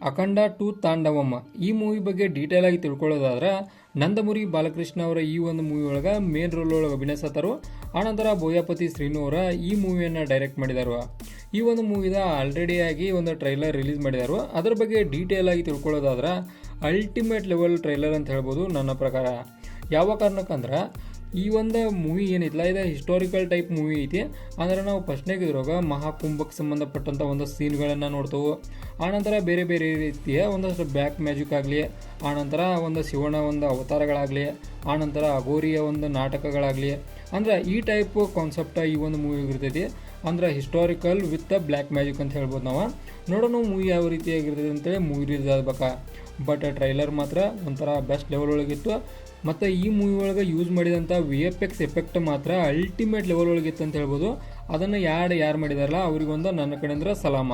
ಅಖಂಡ ಟು ತಾಂಡವಮ್ಮ ಈ ಮೂವಿ ಬಗ್ಗೆ ಡೀಟೇಲ್ ಆಗಿ ತಿಳ್ಕೊಳ್ಳೋದಾದ್ರೆ ನಂದಮುರಿ ಬಾಲಕೃಷ್ಣ ಅವರ ಈ ಒಂದು ಮೂವಿ ಒಳಗೆ ಮೇನ್ ರೋಲ್ ಒಳಗೆ ಅಭಿನಯಿಸತ್ತಾರು. ಆನಂತರ ಬೋಯಾಪತಿ ಶ್ರೀನು ಅವರ ಈ ಮೂವಿಯನ್ನು ಡೈರೆಕ್ಟ್ ಮಾಡಿದಾರು. ಈ ಒಂದು ಮೂವಿದ ಆಲ್ರೆಡಿ ಆಗಿ ಒಂದು ಟ್ರೈಲರ್ ರಿಲೀಸ್ ಮಾಡಿದಾರು. ಅದರ ಬಗ್ಗೆ ಡೀಟೇಲ್ ಆಗಿ ತಿಳ್ಕೊಳ್ಳೋದಾದ್ರೆ ಅಲ್ಟಿಮೇಟ್ ಲೆವೆಲ್ ಟ್ರೈಲರ್ ಅಂತ ಹೇಳ್ಬೋದು ನನ್ನ ಪ್ರಕಾರ. ಯಾವ ಕಾರಣಕ್ಕಂದ್ರೆ ಈ ಒಂದು ಮೂವಿ ಏನಿಲ್ಲ ಇದು ಹಿಸ್ಟಾರಿಕಲ್ ಟೈಪ್ ಮೂವಿ ಐತಿ. ಅಂದ್ರೆ ನಾವು ಫಸ್ಟ್ನಾಗ ಇದ್ರಾಗ ಮಹಾಕುಂಭಕ್ಕೆ ಸಂಬಂಧಪಟ್ಟಂಥ ಒಂದು ಸೀನ್ಗಳನ್ನು ನೋಡ್ತೇವೆ. ಆನಂತರ ಬೇರೆ ಬೇರೆ ರೀತಿಯ ಒಂದಷ್ಟು ಬ್ಯಾಕ್ ಮ್ಯಾಜಿಕ್ ಆಗಲಿ, ಆನಂತರ ಒಂದು ಶಿವನ ಒಂದು ಅವತಾರಗಳಾಗಲಿ, ಆನಂತರ ಅಘೋರಿಯ ಒಂದು ನಾಟಕಗಳಾಗಲಿ, ಅಂದ್ರೆ ಈ ಟೈಪ್ ಕಾನ್ಸೆಪ್ಟ ಈ ಒಂದು ಮೂವಿಗೆ ಇರ್ತೈತಿ. ಅಂದ್ರೆ ಹಿಸ್ಟಾರಿಕಲ್ ವಿತ್ ಬ್ಲ್ಯಾಕ್ ಮ್ಯಾಜಿಕ್ ಅಂತ ಹೇಳ್ಬೋದು. ನಾವು ನೋಡೋಣ ಮೂವಿ ಯಾವ ರೀತಿಯಾಗಿರ್ತೈತೆ ಅಂತೇಳಿ ಮೂವಿ ರಿಲೀಸ್ ಆಗ್ಬೇಕಾ. ಬಟ್ ಟ್ರೈಲರ್ ಮಾತ್ರ ಒಂಥರ ಬೆಸ್ಟ್ ಲೆವೆಲ್ ಒಳಗಿತ್ತು. ಮತ್ತು ಈ ಮೂವಿ ಒಳಗೆ ಯೂಸ್ ಮಾಡಿದಂಥ VFX ಎಫೆಕ್ಟ್ ಮಾತ್ರ ಅಲ್ಟಿಮೇಟ್ ಲೆವೆಲ್ ಒಳಗಿತ್ತು ಅಂತ ಹೇಳ್ಬೋದು. ಅದನ್ನು ಯಾರು ಮಾಡಿದಾರಲ್ಲ ಅವ್ರಿಗೊಂದು ನನ್ನ ಕಡೆಯಿಂದ ಸಲಾಮ.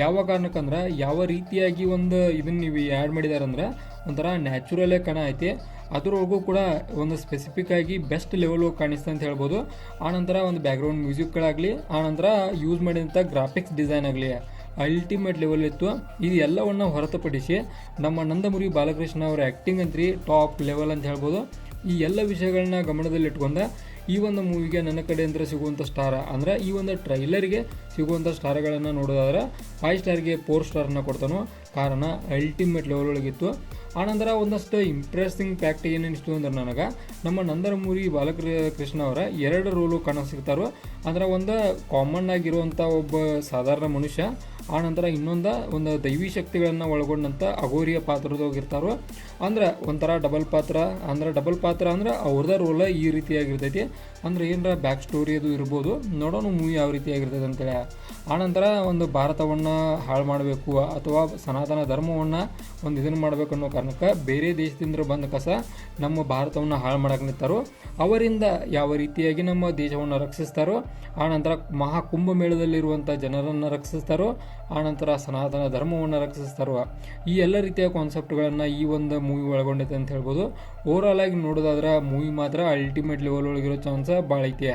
ಯಾವ ಕಾರಣಕ್ಕಂದ್ರೆ ಯಾವ ರೀತಿಯಾಗಿ ಒಂದು ಇದನ್ನು ನೀವು ಆ್ಯಡ್ ಮಾಡಿದಾರಂದ್ರೆ ಒಂಥರ ನ್ಯಾಚುರಲೇ ಕಣ ಐತಿ. ಅದರೊಳಗೂ ಕೂಡ ಒಂದು ಸ್ಪೆಸಿಫಿಕ್ ಆಗಿ ಬೆಸ್ಟ್ ಲೆವೆಲ್ ಕಾಣಿಸ್ತಾ ಅಂತ ಹೇಳ್ಬೋದು. ಆನಂತರ ಒಂದು ಬ್ಯಾಕ್ಗ್ರೌಂಡ್ ಮ್ಯೂಸಿಕ್ಗಳಾಗಲಿ, ಆನಂತರ ಯೂಸ್ ಮಾಡಿದಂಥ ಗ್ರಾಫಿಕ್ಸ್ ಡಿಸೈನ್ ಆಗಲಿ ಅಲ್ಟಿಮೇಟ್ ಲೆವೆಲ್ ಇತ್ತು. ಇದು ಎಲ್ಲವನ್ನು ಹೊರತುಪಡಿಸಿ ನಮ್ಮ ನಂದಮುರಿ ಬಾಲಕೃಷ್ಣ ಅವರ ಆ್ಯಕ್ಟಿಂಗ್ ಅಂತ್ರಿ ಟಾಪ್ ಲೆವೆಲ್ ಅಂತ ಹೇಳ್ಬೋದು. ಈ ಎಲ್ಲ ವಿಷಯಗಳನ್ನ ಗಮನದಲ್ಲಿ ಇಟ್ಕೊಂಡ ಈ ಒಂದು ಮೂವಿಗೆ ನನ್ನ ಕಡೆಯಿಂದ ಸಿಗುವಂಥ ಸ್ಟಾರ್ ಅಂದರೆ ಈ ಒಂದು ಟ್ರೈಲರ್ಗೆ ಸಿಗುವಂಥ ಸ್ಟಾರ್ಗಳನ್ನು ನೋಡೋದಾದ್ರೆ 5 ಸ್ಟಾರ್ಗೆ 4 ಸ್ಟಾರನ್ನ ಕೊಡ್ತಾನೋ. ಕಾರಣ ಅಲ್ಟಿಮೇಟ್ ಲೆವೆಲ್ ಒಳಗಿತ್ತು. ಆನಂತರ ಒಂದಷ್ಟು ಇಂಪ್ರೆಸಿಂಗ್ ಫ್ಯಾಕ್ಟ್ ಏನಿಸ್ತು ಅಂದ್ರೆ ನನಗೆ ನಮ್ಮ ನಂದಮುರಿ ಬಾಲಕೃಷ್ಣ ಅವರ 2 ರೋಲು ಕಾಣಿಸ್ತಾರೋ. ಅಂದ್ರೆ ಒಂದು ಕಾಮನ್ ಆಗಿರುವಂಥ ಒಬ್ಬ ಸಾಧಾರಣ ಮನುಷ್ಯ, ಆನಂತರ ಒಂದು ದೈವಿ ಶಕ್ತಿಗಳನ್ನು ಒಳಗೊಂಡಂಥ ಅಘೋರಿಯ ಪಾತ್ರದೋಗಿರ್ತಾರೋ. ಅಂದ್ರೆ ಒಂಥರ ಡಬಲ್ ಪಾತ್ರ ಅಂದ್ರೆ ಅವ್ರದ ರೋಲ ಈ ರೀತಿಯಾಗಿರ್ತೈತಿ. ಅಂದ್ರೆ ಏನರ ಬ್ಯಾಕ್ ಸ್ಟೋರಿ ಅದು ಇರ್ಬೋದು. ನೋಡೋಣ ಮೂವಿ ಯಾವ ರೀತಿಯಾಗಿರ್ತೈತೆ ಅಂತೇಳಿ. ಆನಂತರ ಒಂದು ಭಾರತವನ್ನು ಹಾಳು ಮಾಡಬೇಕು ಅಥವಾ ಸನಾತನ ಧರ್ಮವನ್ನು ಒಂದು ಇದನ್ನು ಮಾಡಬೇಕು ಅನ್ನೋ ಕಾರಣಕ್ಕೆ ಬೇರೆ ದೇಶದಿಂದ ಬಂದ ಕಸ ನಮ್ಮ ಭಾರತವನ್ನು ಹಾಳು ಮಾಡಕ್ಕೆ ನಿಂತಾರೋ. ಅವರಿಂದ ಯಾವ ರೀತಿಯಾಗಿ ನಮ್ಮ ದೇಶವನ್ನು ರಕ್ಷಿಸ್ತಾರೋ, ಆನಂತರ ಮಹಾಕುಂಭ ಮೇಳದಲ್ಲಿರುವಂಥ ಜನರನ್ನು ರಕ್ಷಿಸ್ತಾರೋ, ಆನಂತರ ಸನಾತನ ಧರ್ಮವನ್ನು ರಕ್ಷಿಸ್ತಾರೋ. ಈ ಎಲ್ಲ ರೀತಿಯ ಕಾನ್ಸೆಪ್ಟ್ಗಳನ್ನು ಈ ಒಂದು ಮೂವಿ ಒಳಗೊಂಡೈತೆ ಅಂತ ಹೇಳ್ಬೋದು. ಓವರಾಲ್ ಆಗಿ ನೋಡೋದಾದ್ರೆ ಮೂವಿ ಮಾತ್ರ ಅಲ್ಟಿಮೇಟ್ ಲೆವೆಲ್ ಒಳಗಿರೋ ಚಾನ್ಸ್ ಭಾಳ ಐತಿ.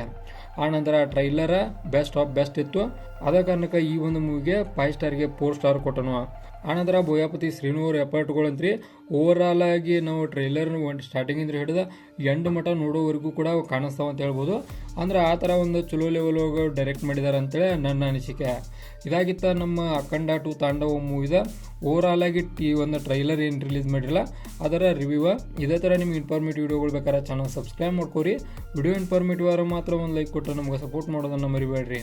ಆನಂತರ ಟ್ರೈಲರ ಬೆಸ್ಟ್ ಆಫ್ ಬೆಸ್ಟ್ ಇತ್ತು. ಆದ ಕಾರಣಕ್ಕೆ ಈ ಒಂದು ಮೂವಿಗೆ 5 ಸ್ಟಾರ್ಗೆ 4 ಸ್ಟಾರ್ ಕೊಟ್ಟನು. ಆನಂತರ ಬೋಯಾಪತಿ ಶ್ರೀನು ಅವ್ರ ಎಫರ್ಟ್ಗಳಂತ್ರಿ ಓವರಾಲ್ ಆಗಿ ನಾವು ಟ್ರೈಲರ್ ಸ್ಟಾರ್ಟಿಂಗಿಂದ ಹಿಡಿದು ಎಂಡ್ ಮಟ್ಟ ನೋಡೋವರೆಗೂ ಕೂಡ ಕಾಣಿಸ್ತಾವ ಅಂತ ಹೇಳ್ಬೋದು. ಅಂದ್ರೆ ಆ ಥರ ಒಂದು ಚಲೋ ಲೆವೆಲ್ ಒಳಗೆ ಡೈರೆಕ್ಟ್ ಮಾಡಿದ್ದಾರೆ ಅಂತೇಳಿ ನನ್ನ ಅನಿಸಿಕೆ. ಇದಾಗಿತ್ತ ನಮ್ಮ ಅಖಂಡ ಟು ತಾಂಡವ ಮೂವಿದ ಓವರಾಲ್ ಆಗಿ ಒಂದು ಟ್ರೈಲರ್ ಏನು ರಿಲೀಸ್ ಮಾಡಿರಲ್ಲ ಅದರ ರಿವ್ಯೂ. ಇದೇ ಥರ ನಿಮ್ಗೆ ಇನ್ಫಾರ್ಮೇಟಿವ್ ವಿಡಿಯೋಗಳು ಬೇಕಾದ್ರೆ ಚಾನಲ್ ಸಬ್ಸ್ಕ್ರೈಬ್ ಮಾಡ್ಕೊರಿ. ವಿಡಿಯೋ ಇನ್ಫಾರ್ಮೇಟಿವ್ ಆದ್ರೆ ಮಾತ್ರ ಒಂದು ಲೈಕ್ ಕೊಟ್ಟು ನಮ್ಗೆ ಸಪೋರ್ಟ್ ಮಾಡೋದನ್ನು ಮರಿಬೇಡ್ರಿ.